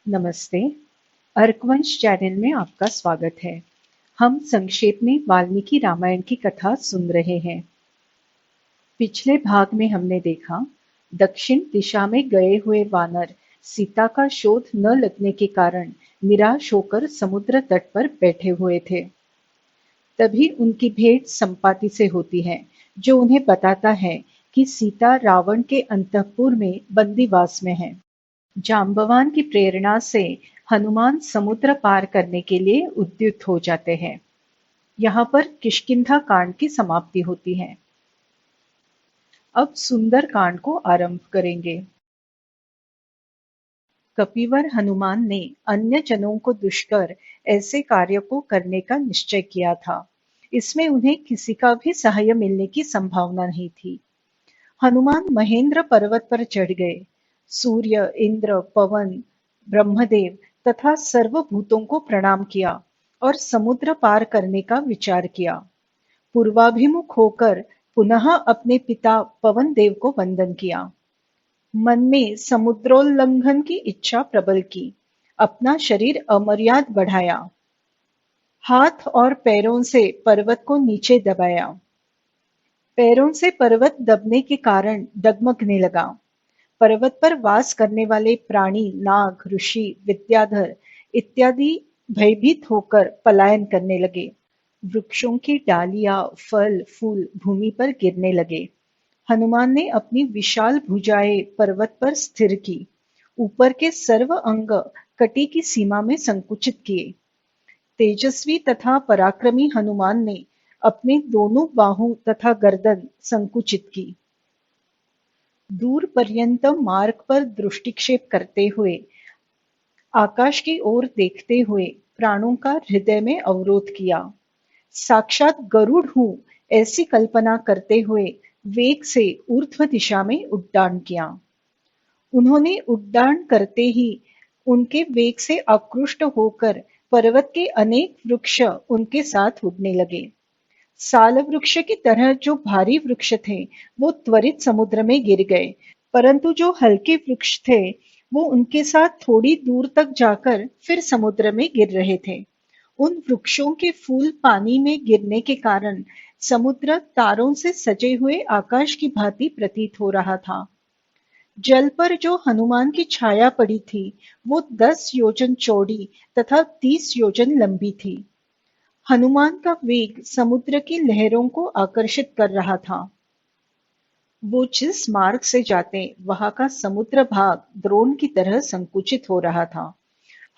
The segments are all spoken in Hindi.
नमस्ते। अर्कवंश चैनल में आपका स्वागत है। हम संक्षेप में वाल्मीकि रामायण की कथा सुन रहे हैं। पिछले भाग में हमने देखा, दक्षिण दिशा में गए हुए वानर सीता का शोध न लगने के कारण निराश होकर समुद्र तट पर बैठे हुए थे। तभी उनकी भेंट संपाति से होती है, जो उन्हें बताता है कि सीता रावण के अंतःपुर में बंदीवास में है। जाम्बवान की प्रेरणा से हनुमान समुद्र पार करने के लिए उद्युक्त हो जाते हैं। यहाँ पर किष्किंधा कांड की समाप्ति होती है। अब सुंदर कांड को आरंभ करेंगे। कपिवर हनुमान ने अन्य जनों को दुष्कर ऐसे कार्य को करने का निश्चय किया था। इसमें उन्हें किसी का भी सहाय मिलने की संभावना नहीं थी। हनुमान महेंद्र पर्वत पर चढ़ गए। सूर्य, इंद्र, पवन, ब्रह्मदेव तथा सर्वभूतों को प्रणाम किया और समुद्र पार करने का विचार किया। पूर्वाभिमुख होकर पुनः अपने पिता पवन देव को वंदन किया। मन में समुद्रोल्लंघन की इच्छा प्रबल की। अपना शरीर अमर्याद बढ़ाया। हाथ और पैरों से पर्वत को नीचे दबाया। पैरों से पर्वत दबने के कारण डगमगने लगा। पर्वत पर वास करने वाले प्राणी, नाग, ऋषि, विद्याधर इत्यादि भयभीत होकर पलायन करने लगे। वृक्षों की डालियां, फल, फूल भूमि पर गिरने लगे। हनुमान ने अपनी विशाल भुजाएं पर्वत पर स्थिर की। ऊपर के सर्व अंग कटी की सीमा में संकुचित किए। तेजस्वी तथा पराक्रमी हनुमान ने अपने दोनों बाहु तथा गर्दन संकुचित की। दूर पर्यंत मार्ग पर दृष्टिक्षेप करते हुए, आकाश की ओर देखते हुए प्राणों का हृदय में अवरोध किया। साक्षात गरुड़ हूं ऐसी कल्पना करते हुए वेग से ऊर्ध्व दिशा में उड्डाण किया। उन्होंने उड्डाण करते ही उनके वेग से आकृष्ट होकर पर्वत के अनेक वृक्ष उनके साथ उड़ने लगे। साल वृक्ष की तरह जो भारी वृक्ष थे, वो त्वरित समुद्र में गिर गए, परंतु जो हल्के वृक्ष थे, वो उनके साथ थोड़ी दूर तक जाकर फिर समुद्र में गिर रहे थे। उन वृक्षों के फूल पानी में गिरने के कारण समुद्र तारों से सजे हुए आकाश की भांति प्रतीत हो रहा था। जल पर जो हनुमान की छाया पड़ी थी, वो 10 योजन चौड़ी तथा 30 योजन लंबी थी। हनुमान का वेग समुद्र की लहरों को आकर्षित कर रहा था। वो जिस मार्ग से जाते, वहां का समुद्र भाग द्रोण की तरह संकुचित हो रहा था।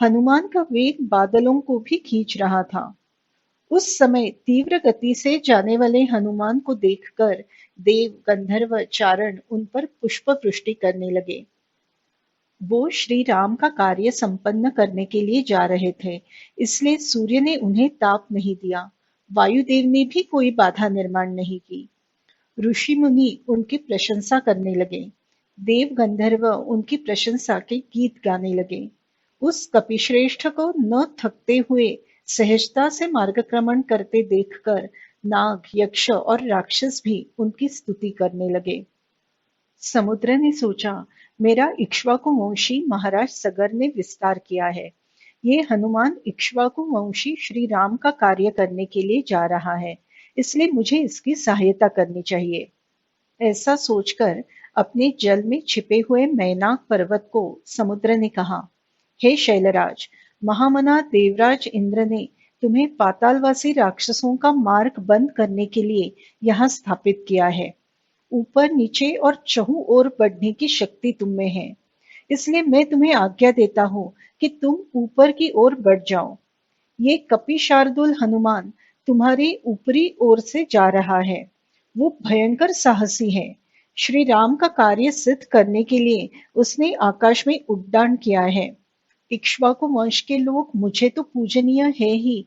हनुमान का वेग बादलों को भी खींच रहा था। उस समय तीव्र गति से जाने वाले हनुमान को देखकर देव, गंधर्व, चारण उन पर पुष्प वृष्टि करने लगे। वो श्री राम का कार्य संपन्न करने के लिए जा रहे थे, इसलिए सूर्य ने उन्हें ताप नहीं दिया। वायुदेव ने भी कोई बाधा निर्माण नहीं की। ऋषि मुनि उनकी प्रशंसा करने लगे। देव, गंधर्व उनकी प्रशंसा के गीत गाने लगे। उस कपिश्रेष्ठ को न थकते हुए सहजता से मार्गक्रमण करते देखकर नाग, यक्ष और राक्षस भी उनकी स्तुति करने लगे। समुद्र ने सोचा, मेरा इक्ष्वाकु वंशी महाराज सगर ने विस्तार किया है। ये हनुमान इक्ष्वाकु वंशी श्री राम का कार्य करने के लिए जा रहा है, इसलिए मुझे इसकी सहायता करनी चाहिए। ऐसा सोचकर अपने जल में छिपे हुए मैनाक पर्वत को समुद्र ने कहा, हे शैलराज, महामना देवराज इंद्र ने तुम्हें पातालवासी राक्षसों का मार्ग बंद करने के लिए यहाँ स्थापित किया है। ऊपर, नीचे और चहुं ओर बढ़ने की शक्ति तुम में है, इसलिए मैं तुम्हें आज्ञा देता हूं कि तुम ऊपर की ओर बढ़ जाओ। ये कपि शार्दुल हनुमान तुम्हारी ऊपरी ओर से जा रहा है। वो भयंकर साहसी है। श्री राम का कार्य सिद्ध करने के लिए उसने आकाश में उड्डाण किया है। इक्ष्वाकु वंश के लोग मुझे तो पूजनीय है ही,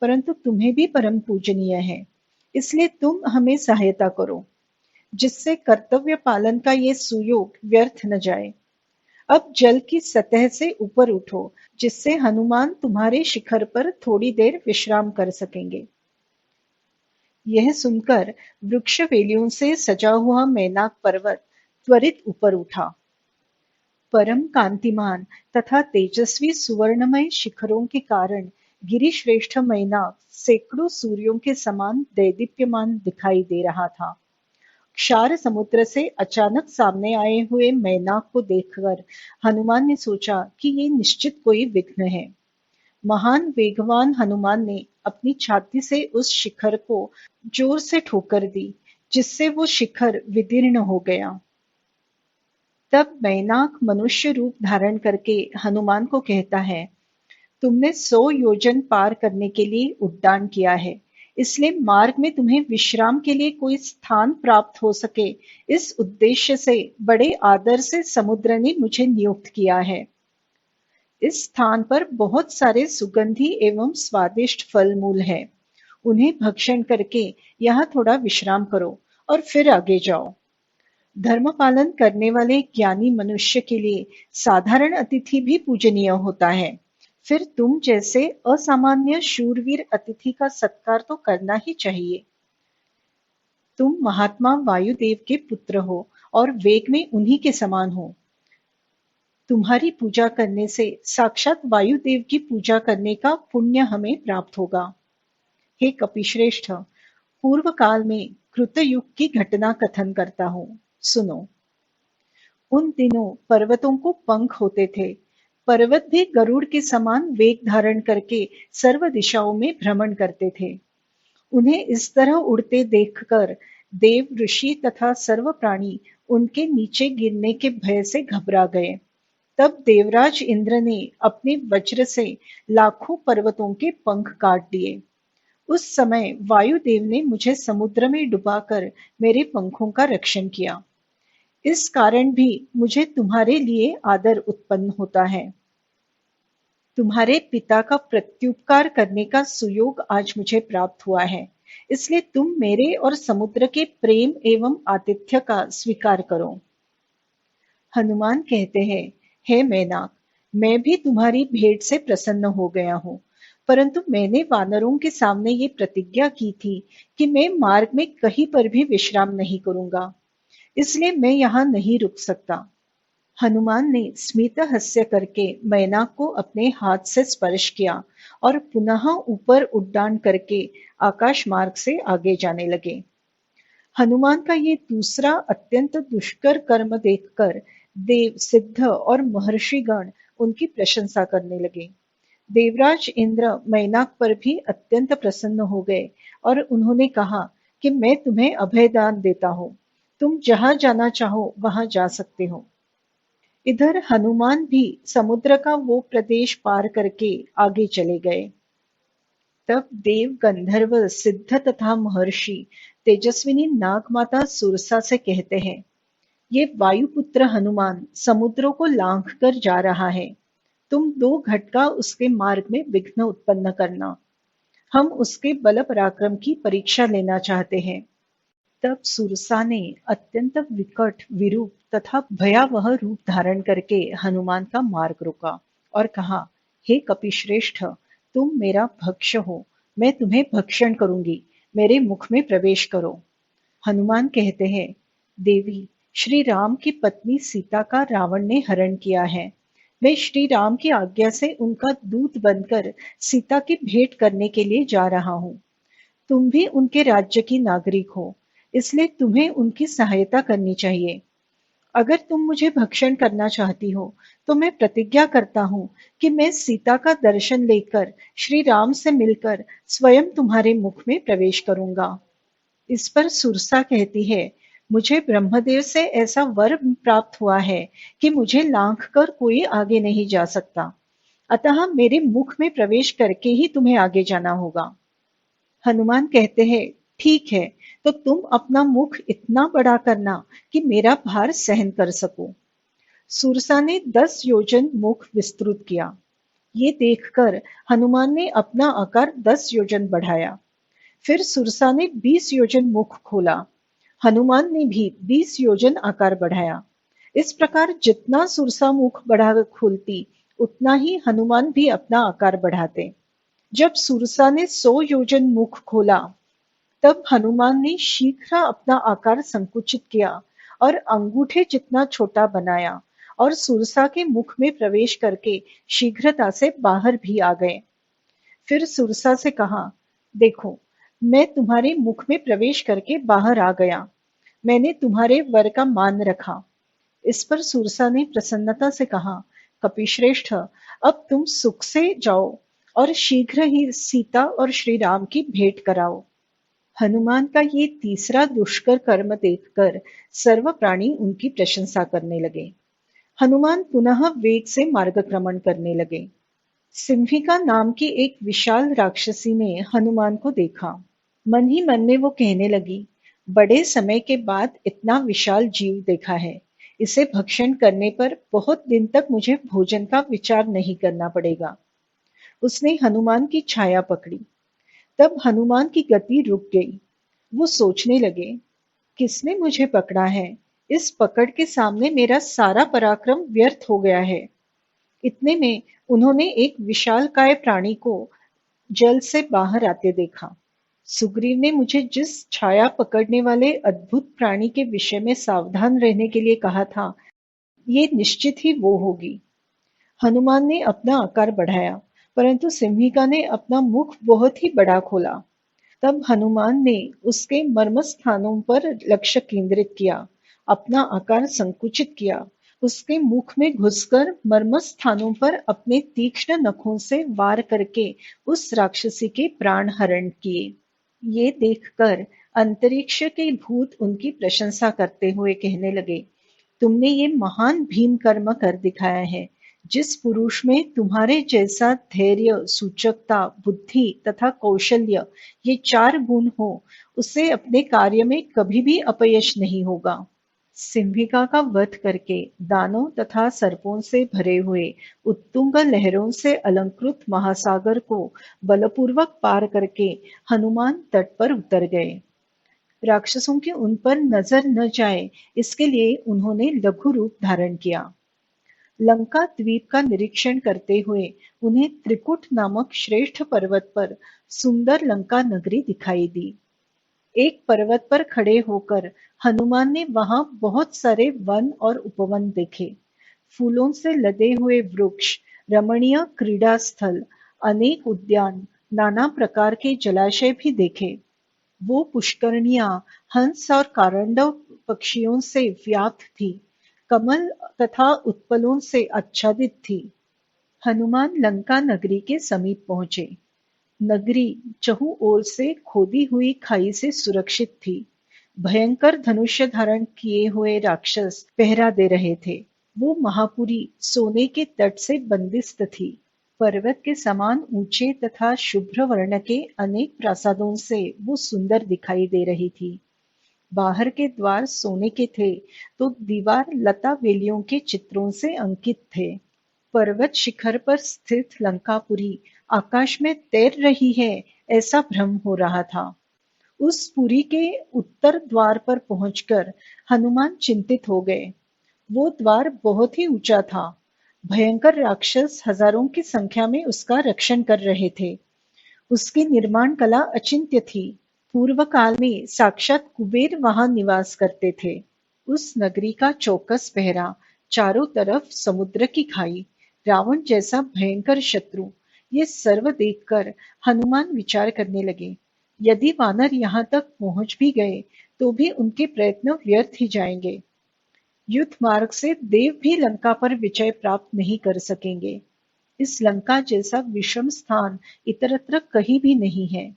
परंतु तुम्हें भी परम पूजनीय है, इसलिए तुम हमें सहायता करो, जिससे कर्तव्य पालन का ये सुयोग व्यर्थ न जाए। अब जल की सतह से ऊपर उठो, जिससे हनुमान तुम्हारे शिखर पर थोड़ी देर विश्राम कर सकेंगे। यह सुनकर वृक्ष वेलियों से सजा हुआ मैनाक पर्वत त्वरित ऊपर उठा। परम कांतिमान तथा तेजस्वी सुवर्णमय शिखरों के कारण गिरिश्रेष्ठ मैनाक सैकड़ों सूर्यों के समान दैदीप्यमान दिखाई दे रहा था। क्षार समुद्र से अचानक सामने आए हुए मैनाक को देखकर हनुमान ने सोचा कि ये निश्चित कोई विघ्न है। महान वेगवान हनुमान ने अपनी छाती से उस शिखर को जोर से ठोकर दी, जिससे वो शिखर विदीर्ण हो गया। तब मैनाक मनुष्य रूप धारण करके हनुमान को कहता है, तुमने 100 योजन पार करने के लिए उड्डान किया है, इसलिए मार्ग में तुम्हें विश्राम के लिए कोई स्थान प्राप्त हो सके, इस उद्देश्य से बड़े आदर से समुद्र ने मुझे नियुक्त किया है। इस स्थान पर बहुत सारे सुगंधी एवं स्वादिष्ट फल मूल हैं। उन्हें भक्षण करके यहाँ थोड़ा विश्राम करो और फिर आगे जाओ। धर्म पालन करने वाले ज्ञानी मनुष्य के लिए साधारण अतिथि भी पूजनीय होता है। फिर तुम जैसे असामान्य शूरवीर अतिथि का सत्कार तो करना ही चाहिए। तुम महात्मा वायुदेव के पुत्र हो और वेग में उन्हीं के समान हो। तुम्हारी पूजा करने से साक्षात वायुदेव की पूजा करने का पुण्य हमें प्राप्त होगा। हे कपिश्रेष्ठ, पूर्व काल में कृतयुग की घटना कथन करता हूँ, सुनो। उन दिनों पर्वतों को पंख होते थे। पर्वत भी गरुड़ के समान वेग धारण करके सर्व दिशाओं में भ्रमण करते थे। उन्हें इस तरह उड़ते देखकर देव, ऋषि तथा सर्व प्राणी उनके नीचे गिरने के भय से घबरा गए। तब देवराज इंद्र ने अपने वज्र से लाखों पर्वतों के पंख काट दिए। उस समय वायुदेव ने मुझे समुद्र में डुबाकर मेरे पंखों का रक्षण किया। इस कारण भी मुझे तुम्हारे लिए आदर उत्पन्न होता है। तुम्हारे पिता का प्रत्युपकार करने का सुयोग आज मुझे प्राप्त हुआ है, इसलिए तुम मेरे और समुद्र के प्रेम एवं आतिथ्य का स्वीकार करो। हनुमान कहते हैं, हे मैनाक, मैं भी तुम्हारी भेंट से प्रसन्न हो गया हूँ, परंतु मैंने वानरों के सामने ये प्रतिज्ञा की थी कि मैं मार्ग में कहीं पर भी विश्राम नहीं करूंगा, इसलिए मैं यहाँ नहीं रुक सकता। हनुमान ने स्मित हास्य करके मैनाक को अपने हाथ से स्पर्श किया और पुनः ऊपर उड्डान करके आकाश मार्ग से आगे जाने लगे। हनुमान का ये दूसरा अत्यंत दुष्कर कर्म देखकर देव, सिद्ध और महर्षिगण उनकी प्रशंसा करने लगे। देवराज इंद्र मैनाक पर भी अत्यंत प्रसन्न हो गए और उन्होंने कहा कि मैं तुम्हें अभयदान देता हूँ, तुम जहां जाना चाहो वहां जा सकते हो। इधर हनुमान भी समुद्र का वो प्रदेश पार करके आगे चले गए। तब देव, गंधर्व, सिद्ध तथा महर्षि तेजस्विनी नागमाता सुरसा से कहते हैं, ये वायुपुत्र हनुमान समुद्रों को लांघ कर जा रहा है। तुम 2 घटका उसके मार्ग में विघ्न उत्पन्न करना। हम उसके बल पराक्रम की परीक्षा लेना चाहते हैं। तब सुरसा ने अत्यंत विकट, विरूप तथा भयावह रूप धारण करके हनुमान का मार्ग रोका और कहा, हे कपिश्रेष्ठ, तुम मेरा भक्ष हो, मैं तुम्हें भक्षण करूंगी, मेरे मुख में प्रवेश करो। हनुमान कहते हैं, देवी, श्री राम की पत्नी सीता का रावण ने हरण किया है। मैं श्री राम की आज्ञा से उनका दूत बनकर सीता की भेंट करने के लिए जा रहा हूँ। तुम भी उनके राज्य की नागरिक हो, इसलिए तुम्हें उनकी सहायता करनी चाहिए। अगर तुम मुझे भक्षण करना चाहती हो, तो मैं प्रतिज्ञा करता हूँ कि मैं सीता का दर्शन लेकर श्री राम से मिलकर स्वयं तुम्हारे मुख में प्रवेश करूंगा। इस पर सुरसा कहती है, मुझे ब्रह्मदेव से ऐसा वर प्राप्त हुआ है कि मुझे लांघ कर कोई आगे नहीं जा सकता, अतः मेरे मुख में प्रवेश करके ही तुम्हें आगे जाना होगा। हनुमान कहते हैं, ठीक है, तो तुम अपना मुख इतना बड़ा करना कि मेरा भार सहन कर सको। सुरसा ने 10 योजन मुख विस्तृत किया। ये देखकर हनुमान ने अपना आकार 10 योजन बढ़ाया। फिर सुरसा ने 20 योजन मुख खोला। हनुमान ने भी 20 योजन आकार बढ़ाया। इस प्रकार जितना सुरसा मुख बढ़ा खोलती, उतना ही हनुमान भी अपना आकार बढ़ाते। जब सुरसा ने 100 योजन मुख खोला, तब हनुमान ने शीघ्र अपना आकार संकुचित किया और अंगूठे जितना छोटा बनाया और सुरसा के मुख में प्रवेश करके शीघ्रता से बाहर भी आ गए। फिर सुरसा से कहा, देखो, मैं तुम्हारे मुख में प्रवेश करके बाहर आ गया। मैंने तुम्हारे वर का मान रखा। इस पर सुरसा ने प्रसन्नता से कहा, कपिश्रेष्ठ, अब तुम सुख से जाओ और शीघ्र ही सीता और श्री राम की भेंट कराओ। हनुमान का ये तीसरा दुष्कर कर्म देखकर सर्व प्राणी उनकी प्रशंसा करने लगे। हनुमान पुनः वेग से मार्गक्रमण करने लगे। सिंहिका नाम की एक विशाल राक्षसी ने हनुमान को देखा। मन ही मन में वो कहने लगी, बड़े समय के बाद इतना विशाल जीव देखा है। इसे भक्षण करने पर बहुत दिन तक मुझे भोजन का विचार नहीं करना पड़ेगा। उसने हनुमान की छाया पकड़ी। तब हनुमान की गति रुक गई। वो सोचने लगे, किसने मुझे पकड़ा है? इस पकड़ के सामने मेरा सारा पराक्रम व्यर्थ हो गया है। इतने में उन्होंने एक विशालकाय प्राणी को जल से बाहर आते देखा। सुग्रीव ने मुझे जिस छाया पकड़ने वाले अद्भुत प्राणी के विषय में सावधान रहने के लिए कहा था, ये निश्चित ही वो होगी। हनुमान ने अपना आकार बढ़ाया, परंतु सिंहिका ने अपना मुख बहुत ही बड़ा खोला। तब हनुमान ने उसके मर्म स्थानों पर लक्ष्य केंद्रित किया, अपना आकार संकुचित किया, उसके मुख में घुसकर मर्म स्थानों पर अपने तीक्ष्ण नखों से वार करके उस राक्षसी के प्राण हरण किए। ये देखकर अंतरिक्ष के भूत उनकी प्रशंसा करते हुए कहने लगे, तुमने ये महान भीम कर्म कर दिखाया है। जिस पुरुष में तुम्हारे जैसा धैर्य, सूचकता, बुद्धि तथा कौशल्य, ये चार गुण हो, उसे अपने कार्य में कभी भी अपयश नहीं होगा। सिंहिका का वध करके दानों तथा सर्पों से भरे हुए उत्तुंग लहरों से अलंकृत महासागर को बलपूर्वक पार करके हनुमान तट पर उतर गए। राक्षसों की उन पर नजर न जाए, इसके लिए उन्होंने लघु रूप धारण किया। लंका द्वीप का निरीक्षण करते हुए उन्हें त्रिकुट नामक श्रेष्ठ पर्वत पर सुंदर लंका नगरी दिखाई दी। एक पर्वत पर खड़े होकर हनुमान ने वहां बहुत सारे वन और उपवन देखे। फूलों से लदे हुए वृक्ष, रमणीय क्रीड़ा स्थल, अनेक उद्यान, नाना प्रकार के जलाशय भी देखे। वो पुष्करणियां हंस और कारंडव पक्षियों से व्याप्त थी, कमल तथा उत्पलों से आच्छादित थी। हनुमान लंका नगरी के समीप पहुंचे। नगरी चहु ओर से खोदी हुई खाई से सुरक्षित थी। भयंकर धनुष्य धारण किए हुए राक्षस पहरा दे रहे थे। वो महापुरी सोने के तट से बंदिस्त थी। पर्वत के समान ऊंचे तथा शुभ्र वर्ण के अनेक प्रासादों से वो सुंदर दिखाई दे रही थी। बाहर के द्वार सोने के थे, तो दीवार लता वेलियों के चित्रों से अंकित थे। पर्वत शिखर पर स्थित लंकापुरी आकाश में तैर रही है, ऐसा भ्रम हो रहा था। उस पुरी के उत्तर द्वार पर पहुंचकर हनुमान चिंतित हो गए। वो द्वार बहुत ही ऊंचा था। भयंकर राक्षस हजारों की संख्या में उसका रक्षण कर रहे थे। उसकी निर्माण कला अचिंत्य थी। पूर्व काल में साक्षात कुबेर वहां निवास करते थे। उस नगरी का चौकस पहरा, चारों तरफ समुद्र की खाई, रावण जैसा भयंकर शत्रु, ये सर्व देखकर हनुमान विचार करने लगे, यदि वानर यहाँ तक पहुंच भी गए तो भी उनके प्रयत्न व्यर्थ ही जाएंगे। युद्ध मार्ग से देव भी लंका पर विजय प्राप्त नहीं कर सकेंगे। इस लंका जैसा विषम स्थान इतरत्र कहीं भी नहीं है।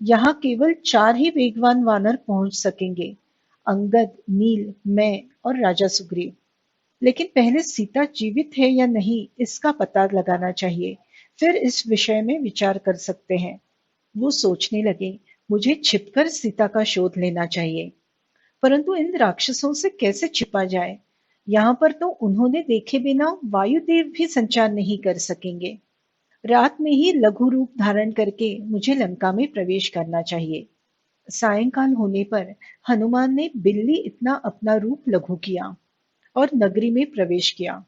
यहाँ केवल चार ही वेगवान वानर पहुंच सकेंगे, अंगद, नील, मैं और राजा सुग्रीव। लेकिन पहले सीता जीवित है या नहीं, इसका पता लगाना चाहिए, फिर इस विषय में विचार कर सकते हैं। वो सोचने लगे, मुझे छिपकर सीता का शोध लेना चाहिए। परंतु इन राक्षसों से कैसे छिपा जाए? यहाँ पर तो उन्होंने देखे बिना वायुदेव भी संचार नहीं कर सकेंगे। रात में ही लघु रूप धारण करके मुझे लंका में प्रवेश करना चाहिए। सायंकाल होने पर हनुमान ने बिल्ली इतना अपना रूप लघु किया और नगरी में प्रवेश किया।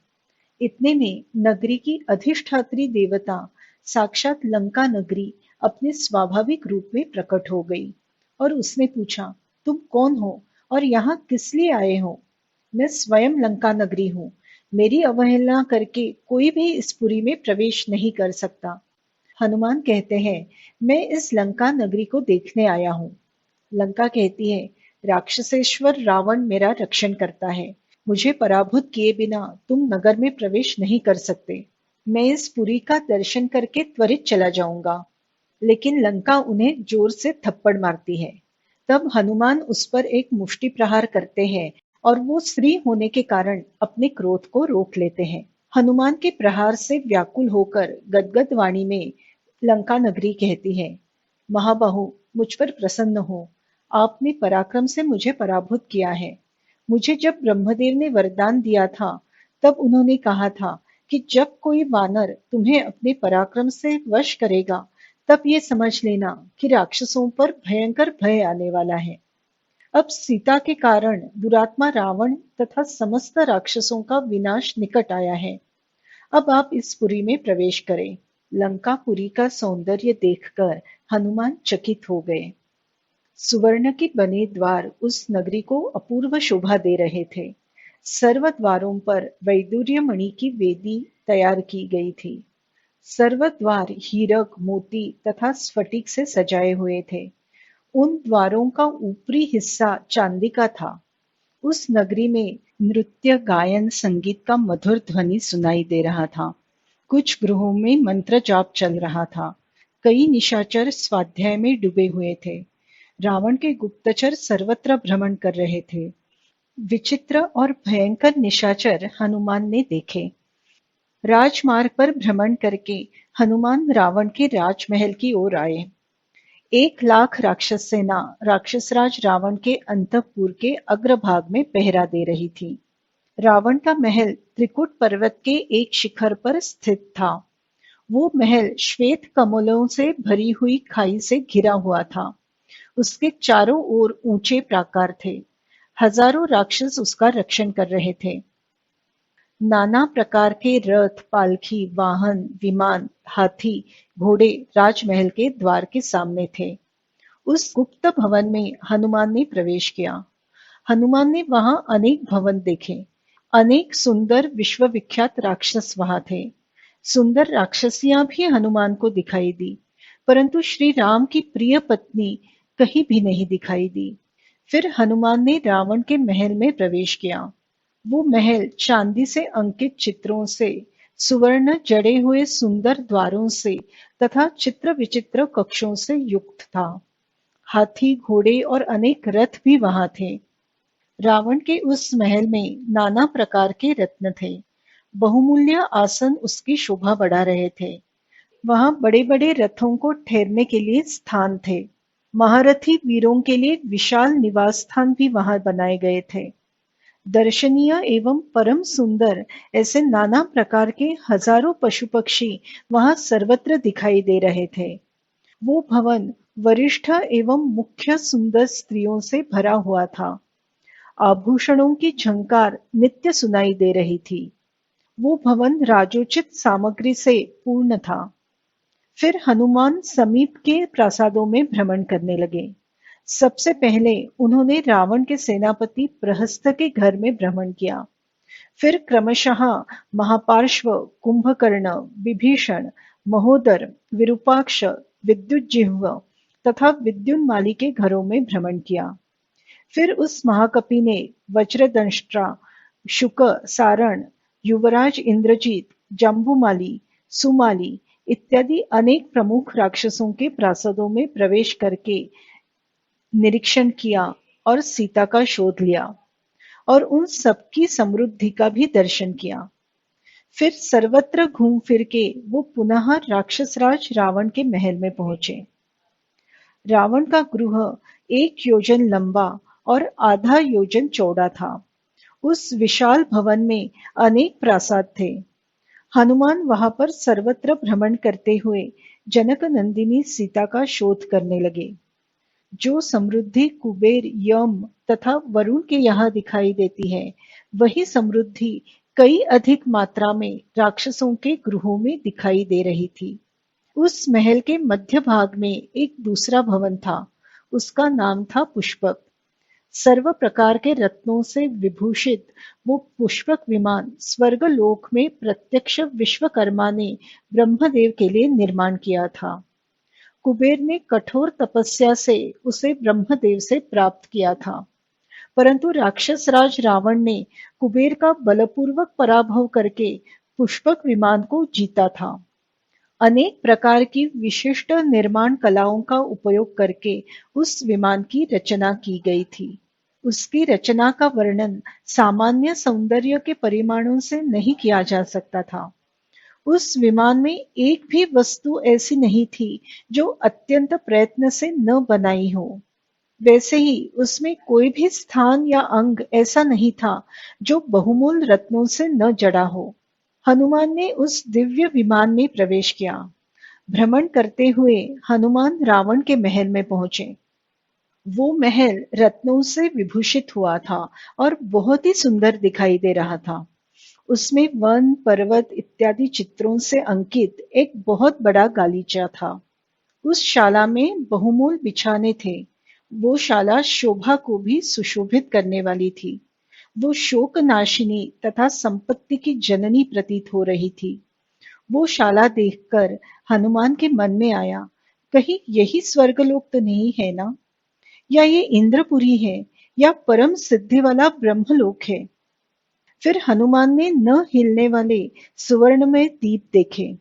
इतने में नगरी की अधिष्ठात्री देवता साक्षात लंका नगरी अपने स्वाभाविक रूप में प्रकट हो गई और उसने पूछा, तुम कौन हो और यहाँ किस लिए आए हो? मैं स्वयं लंका नगरी हूँ। मेरी अवहेलना करके कोई भी इस पुरी में प्रवेश नहीं कर सकता। हनुमान कहते हैं, मैं इस लंका नगरी को देखने आया हूँ। लंका कहती है, राक्षसेश्वर रावण मेरा रक्षण करता है। मुझे पराभूत किए बिना तुम नगर में प्रवेश नहीं कर सकते। मैं इस पुरी का दर्शन करके त्वरित चला जाऊंगा। लेकिन लंका उन्हें जोर से थप्पड़ मारती है। तब हनुमान उस पर एक मुष्टि प्रहार करते हैं और वो स्त्री होने के कारण अपने क्रोध को रोक लेते हैं। हनुमान के प्रहार से व्याकुल होकर गदगद वाणी में लंका नगरी कहती है, महाबाहु, मुझ पर प्रसन्न हो। आपने पराक्रम से मुझे पराभूत किया है। मुझे जब ब्रह्मदेव ने वरदान दिया था, तब उन्होंने कहा था कि जब कोई वानर तुम्हें अपने पराक्रम से वश करेगा, तब ये समझ लेना कि राक्षसों पर भयंकर भय आने वाला है। अब सीता के कारण दुरात्मा रावण तथा समस्त राक्षसों का विनाश निकट आया है। अब आप इस पुरी में प्रवेश करें। लंकापुरी का सौंदर्य देखकर हनुमान चकित हो गए। सुवर्ण के बने द्वार उस नगरी को अपूर्व शोभा दे रहे थे। सर्व द्वारों पर वैदूर्य मणि की वेदी तैयार की गई थी। सर्व द्वार हीरक, मोती तथा स्फटिक से सजाए हुए थे। उन द्वारों का ऊपरी हिस्सा चांदी का था। उस नगरी में नृत्य, गायन, संगीत का मधुर ध्वनि सुनाई दे रहा था। कुछ गृहों में मंत्र जाप चल रहा था। कई निशाचर स्वाध्याय में डूबे हुए थे। रावण के गुप्तचर सर्वत्र भ्रमण कर रहे थे। विचित्र और भयंकर निशाचर हनुमान ने देखे। राजमार्ग पर भ्रमण करके हनुमान रावण के राजमहल की ओर आए। 1,00,000 राक्षस सेना राक्षसराज रावण के अंतःपुर के अग्रभाग में पहरा दे रही थी। रावण का महल त्रिकुट पर्वत के एक शिखर पर स्थित था। वो महल श्वेत कमलों से भरी हुई खाई से घिरा हुआ था। उसके चारों ओर ऊंचे प्राकार थे। हजारों राक्षस उसका रक्षण कर रहे थे। नाना प्रकार के रथ, पालकी, वाहन, विमान, हाथी, घोड़े राजमहल के द्वार के सामने थे। उस गुप्त भवन में हनुमान ने प्रवेश किया। हनुमान ने वहां अनेक भवन देखे। अनेक सुंदर विश्वविख्यात राक्षस वहां थे। सुंदर राक्षसियां भी हनुमान को दिखाई दी, परंतु श्री राम की प्रिय पत्नी कहीं भी नहीं दिखाई दी। फिर हनुमान ने रावण के महल में प्रवेश किया। वो महल चांदी से अंकित चित्रों से, सुवर्ण जड़े हुए सुंदर द्वारों से तथा चित्र विचित्र कक्षों से युक्त था। हाथी, घोड़े और अनेक रथ भी वहां थे। रावण के उस महल में नाना प्रकार के रत्न थे। बहुमूल्य आसन उसकी शोभा बढ़ा रहे थे। वहां बड़े बड़े रथों को ठहरने के लिए स्थान थे। महारथी वीरों के लिए विशाल निवास स्थान भी वहां बनाए गए थे। दर्शनीय एवं परम सुंदर ऐसे नाना प्रकार के हजारों पशु पक्षी वहां सर्वत्र दिखाई दे रहे थे। वो भवन वरिष्ठ एवं मुख्य सुंदर स्त्रियों से भरा हुआ था। आभूषणों की झंकार नित्य सुनाई दे रही थी। वो भवन राजोचित सामग्री से पूर्ण था। फिर हनुमान समीप के प्रासादों में भ्रमण करने लगे। सबसे पहले उन्होंने रावण के सेनापति प्रहस्त के घर में भ्रमण किया। फिर क्रमशः महापार्श्व, कुंभकर्ण, विभीषण, महोदर, विरूपाक्ष, विद्युज्जिह्व तथा विद्युन्माली के घरों में भ्रमण किया। फिर उस महाकपि ने वज्रदंष्ट्रा, शुक, सारण, युवराज इंद्रजीत, जम्बूमाली, सुमाली इत्यादि अनेक प्रमुख राक्षसों के प्रासादों में प्रवेश करके निरीक्षण किया और सीता का शोध लिया और उन सबकी समृद्धि का भी दर्शन किया। फिर सर्वत्र घूम फिर के वो पुनः राक्षसराज रावण के महल में पहुंचे। रावण का गृह 1 योजन लंबा और आधा योजन चौड़ा था। उस विशाल भवन में अनेक प्रासाद थे। हनुमान वहां पर सर्वत्र भ्रमण करते हुए जनक नंदिनी सीता का शोध करने लगे। जो समृद्धि कुबेर, यम तथा वरुण के यहाँ दिखाई देती है, वही समृद्धि कई अधिक मात्रा में राक्षसों के गृहों में दिखाई दे रही थी। उस महल के मध्य भाग में एक दूसरा भवन था। उसका नाम था पुष्पक। सर्व प्रकार के रत्नों से विभूषित वो पुष्पक विमान स्वर्गलोक में प्रत्यक्ष विश्वकर्मा ने ब्रह्मदेव के लिए निर्माण किया था। कुबेर ने कठोर तपस्या से उसे ब्रह्मदेव से प्राप्त किया था, परंतु राक्षस राज रावण ने कुबेर का बलपूर्वक पराभव करके पुष्पक विमान को जीता था। अनेक प्रकार की विशिष्ट निर्माण कलाओं का उपयोग करके उस विमान की रचना की गई थी। उसकी रचना का वर्णन सामान्य सौंदर्य के परिमाणों से नहीं किया जा सकता था। उस विमान में एक भी वस्तु ऐसी नहीं थी जो अत्यंत प्रयत्न से न बनाई हो। वैसे ही उसमें कोई भी स्थान या अंग ऐसा नहीं था जो बहुमूल्य रत्नों से न जड़ा हो। हनुमान ने उस दिव्य विमान में प्रवेश किया। भ्रमण करते हुए हनुमान रावण के महल में पहुंचे। वो महल रत्नों से विभूषित हुआ था और बहुत ही सुंदर दिखाई दे रहा था। उसमें वन, पर्वत इत्यादि चित्रों से अंकित एक बहुत बड़ा गालीचा था। उस शाला में बहुमूल्य बिछाने थे। वो शाला शोभा को भी सुशोभित करने वाली थी। वो शोक नाशिनी तथा संपत्ति की जननी प्रतीत हो रही थी। वो शाला देखकर हनुमान के मन में आया, कहीं यही स्वर्गलोक तो नहीं है ना? या ये इंद्रपुरी है, या परम सिद्धि वाला ब्रह्मलोक है। फिर हनुमान ने न हिलने वाले सुवर्णमय दीप देखे।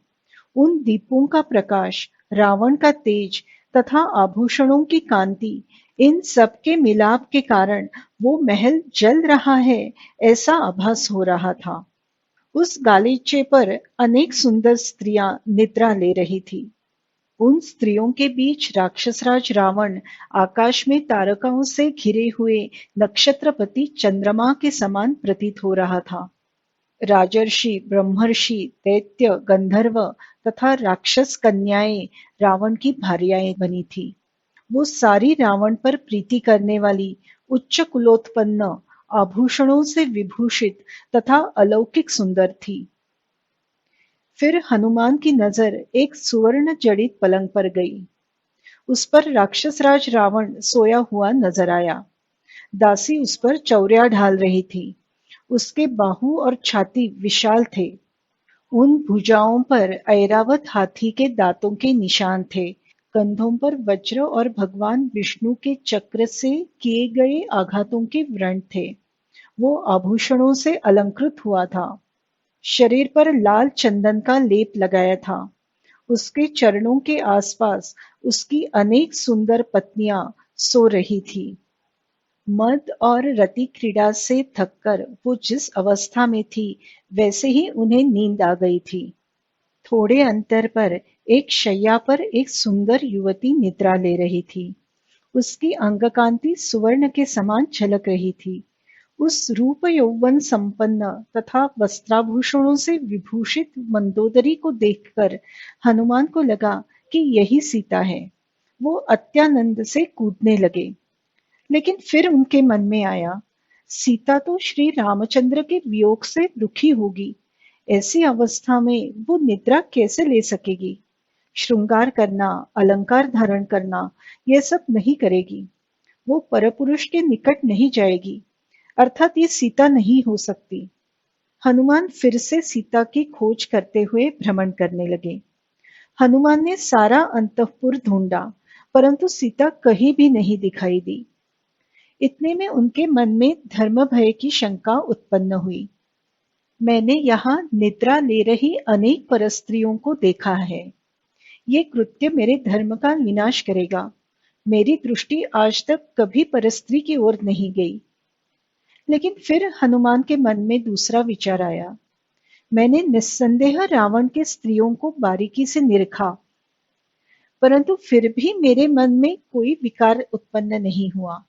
उन दीपों का प्रकाश, रावण का तेज तथा आभूषणों की कांति, इन सब के मिलाप के कारण वो महल जल रहा है ऐसा आभास हो रहा था। उस गालीचे पर अनेक सुंदर स्त्रियां निद्रा ले रही थी। उन स्त्रियों के बीच राक्षसराज रावण आकाश में तारकाओं से घिरे हुए नक्षत्रपति चंद्रमा के समान प्रतीत हो रहा था। राजर्षि, ब्रह्मर्षि, दैत्य, गंधर्व तथा राक्षस कन्याएं रावण की भार्याएं बनी थी। वो सारी रावण पर प्रीति करने वाली, उच्च कुलोत्पन्न, आभूषणों से विभूषित तथा अलौकिक सुंदर थी। फिर हनुमान की नजर एक सुवर्ण जड़ित पलंग पर गई। उस पर राक्षसराज रावण सोया हुआ नजर आया। दासी उस पर चौरिया ढाल रही थी। उसके बाहु और छाती विशाल थे। उन भुजाओं पर ऐरावत हाथी के दांतों के निशान थे। कंधों पर वज्र और भगवान विष्णु के चक्र से किए गए आघातों के व्रण थे। वो आभूषणों से अलंकृत हुआ था। शरीर पर लाल चंदन का लेप लगाया था। उसके चरणों के आसपास उसकी अनेक सुंदर पत्नियां सो रही थी। मद और रति क्रीड़ा से थककर वो जिस अवस्था में थी, वैसे ही उन्हें नींद आ गई थी। थोड़े अंतर पर एक शैया पर एक सुंदर युवती निद्रा ले रही थी। उसकी अंगकांति सुवर्ण के समान झलक रही थी। उस रूप यौवन संपन्न तथा वस्त्राभूषणों से विभूषित मंदोदरी को देखकर हनुमान को लगा कि यही सीता है। वो अत्यानंद से कूदने लगे। लेकिन फिर उनके मन में आया, सीता तो श्री रामचंद्र के वियोग से दुखी होगी। ऐसी अवस्था में वो निद्रा कैसे ले सकेगी? श्रृंगार करना, अलंकार धारण करना, यह सब नहीं करेगी। वो परपुरुष के निकट नहीं जाएगी, अर्थात ये सीता नहीं हो सकती। हनुमान फिर से सीता की खोज करते हुए भ्रमण करने लगे। हनुमान ने सारा अंतःपुर ढूंढा, परंतु सीता कहीं भी नहीं दिखाई दी। इतने में उनके मन में धर्म भय की शंका उत्पन्न हुई। मैंने यहाँ निद्रा ले रही अनेक परस्त्रियों को देखा है। ये कृत्य मेरे धर्म का विनाश करेगा। मेरी दृष्टि आज तक कभी परस्त्री की ओर नहीं गई। लेकिन फिर हनुमान के मन में दूसरा विचार आया। मैंने निस्संदेह रावण के स्त्रियों को बारीकी से निरखा, परंतु फिर भी मेरे मन में कोई विकार उत्पन्न नहीं हुआ।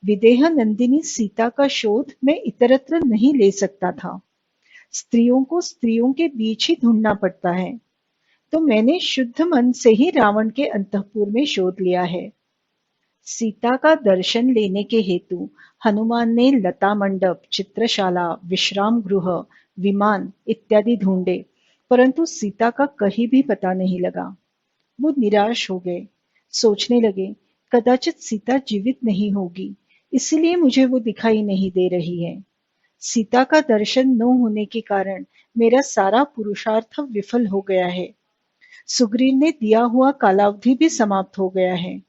विदेह नंदिनी सीता का शोध मैं इतरत्र नहीं ले सकता था। स्त्रियों को स्त्रियों के बीच ही ढूंढना पड़ता है। तो मैंने शुद्ध मन से ही रावण के अंतःपुर में शोध लिया है। सीता का दर्शन लेने के हेतु हनुमान ने लता मंडप, चित्रशाला, विश्राम गृह, विमान इत्यादि ढूंढे, परंतु सीता का कहीं भी पता नहीं लगा। वो निराश हो गए। सोचने लगे, कदाचित सीता जीवित नहीं होगी, इसलिए मुझे वो दिखाई नहीं दे रही है। सीता का दर्शन न होने के कारण मेरा सारा पुरुषार्थ विफल हो गया है। सुग्रीव ने दिया हुआ कालावधि भी समाप्त हो गया है।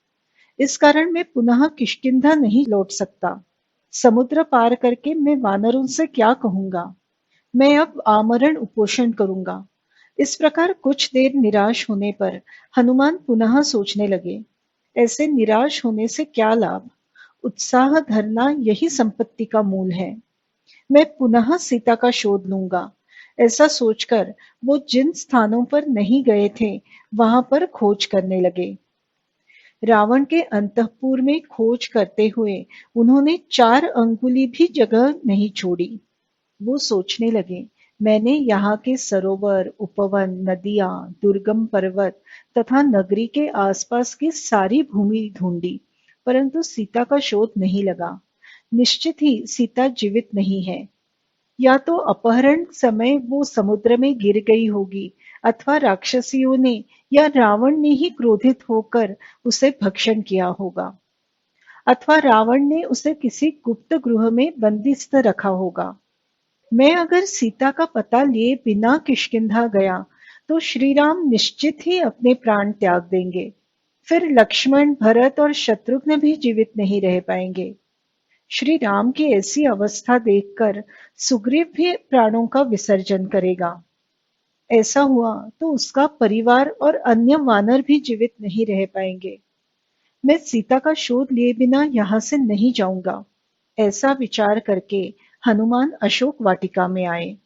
इस कारण मैं पुनः किष्किंधा नहीं लौट सकता। समुद्र पार करके मैं वानरों से क्या कहूंगा? मैं अब आमरण उपोषण करूंगा। इस प्रकार कुछ देर निराश होने पर हनुमान पुनः सोचने लगे, ऐसे निराश होने से क्या लाभ? उत्साह धरना यही संपत्ति का मूल है। मैं पुनः सीता का शोध लूंगा। ऐसा सोचकर वो जिन स्थानों पर नहीं गए थे, वहां पर खोज करने लगे। रावण के अंतःपुर में खोज करते हुए उन्होंने 4 अंगुली भी जगह नहीं छोड़ी। वो सोचने लगे, मैंने यहाँ के सरोवर, उपवन, नदियां, दुर्गम पर्वत तथा नगरी के आसपास की सारी भूमि ढूंढी, परंतु सीता का शोध नहीं लगा। निश्चित ही सीता जीवित नहीं है। या तो अपहरण समय वो समुद्र में गिर गई होगी, अथवा राक्षसियों ने या रावण ने ही क्रोधित होकर उसे भक्षण किया होगा, अथवा रावण ने उसे किसी गुप्त गृह में बंदिस्त रखा होगा। मैं अगर सीता का पता लिए बिना किष्किंधा गया तो श्री राम निश्चित ही अपने प्राण त्याग देंगे। फिर लक्ष्मण, भरत और शत्रुघ्न भी जीवित नहीं रह पाएंगे। श्री राम की ऐसी अवस्था देखकर सुग्रीव भी प्राणों का विसर्जन करेगा। ऐसा हुआ तो उसका परिवार और अन्य वानर भी जीवित नहीं रह पाएंगे। मैं सीता का शोध लिए बिना यहां से नहीं जाऊंगा। ऐसा विचार करके हनुमान अशोक वाटिका में आए।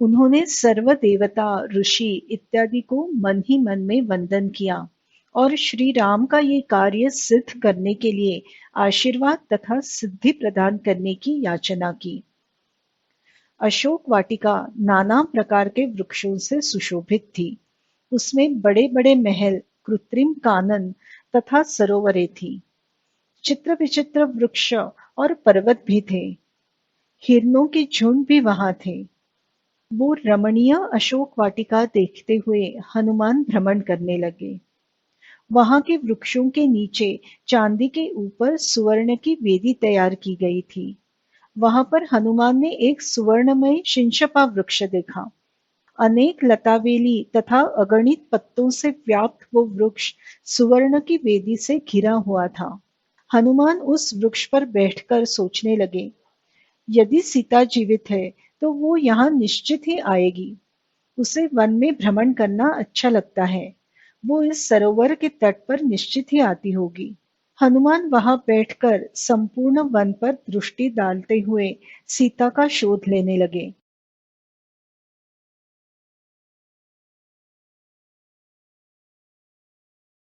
उन्होंने सर्व देवता, ऋषि इत्यादि को मन ही मन में वंदन किया और श्री राम का ये कार्य सिद्ध करने के लिए आशीर्वाद तथा सिद्धि प्रदान करने की याचना की। अशोक वाटिका नाना प्रकार के वृक्षों से सुशोभित थी। उसमें बड़े बड़े महल, कृत्रिम कानन तथा सरोवरें थी। चित्र विचित्र वृक्ष और पर्वत भी थे। हिरणों के झुंड भी वहां थे। वो रमणीय अशोक वाटिका देखते हुए हनुमान भ्रमण करने लगे। वहां के वृक्षों के नीचे चांदी के ऊपर सुवर्ण की वेदी तैयार की गई थी। वहां पर हनुमान ने एक सुवर्णमय शिंशपा वृक्ष देखा। अनेक लतावेली तथा अगणित पत्तों से व्याप्त वो वृक्ष सुवर्ण की वेदी से घिरा हुआ था। हनुमान उस वृक्ष पर बैठकर सोचने लगे, यदि सीता जीवित है तो वो यहाँ निश्चित ही आएगी। उसे वन में भ्रमण करना अच्छा लगता है। वो इस सरोवर के तट पर निश्चित ही आती होगी। हनुमान वहां बैठकर संपूर्ण वन पर दृष्टि डालते हुए सीता का शोध लेने लगे।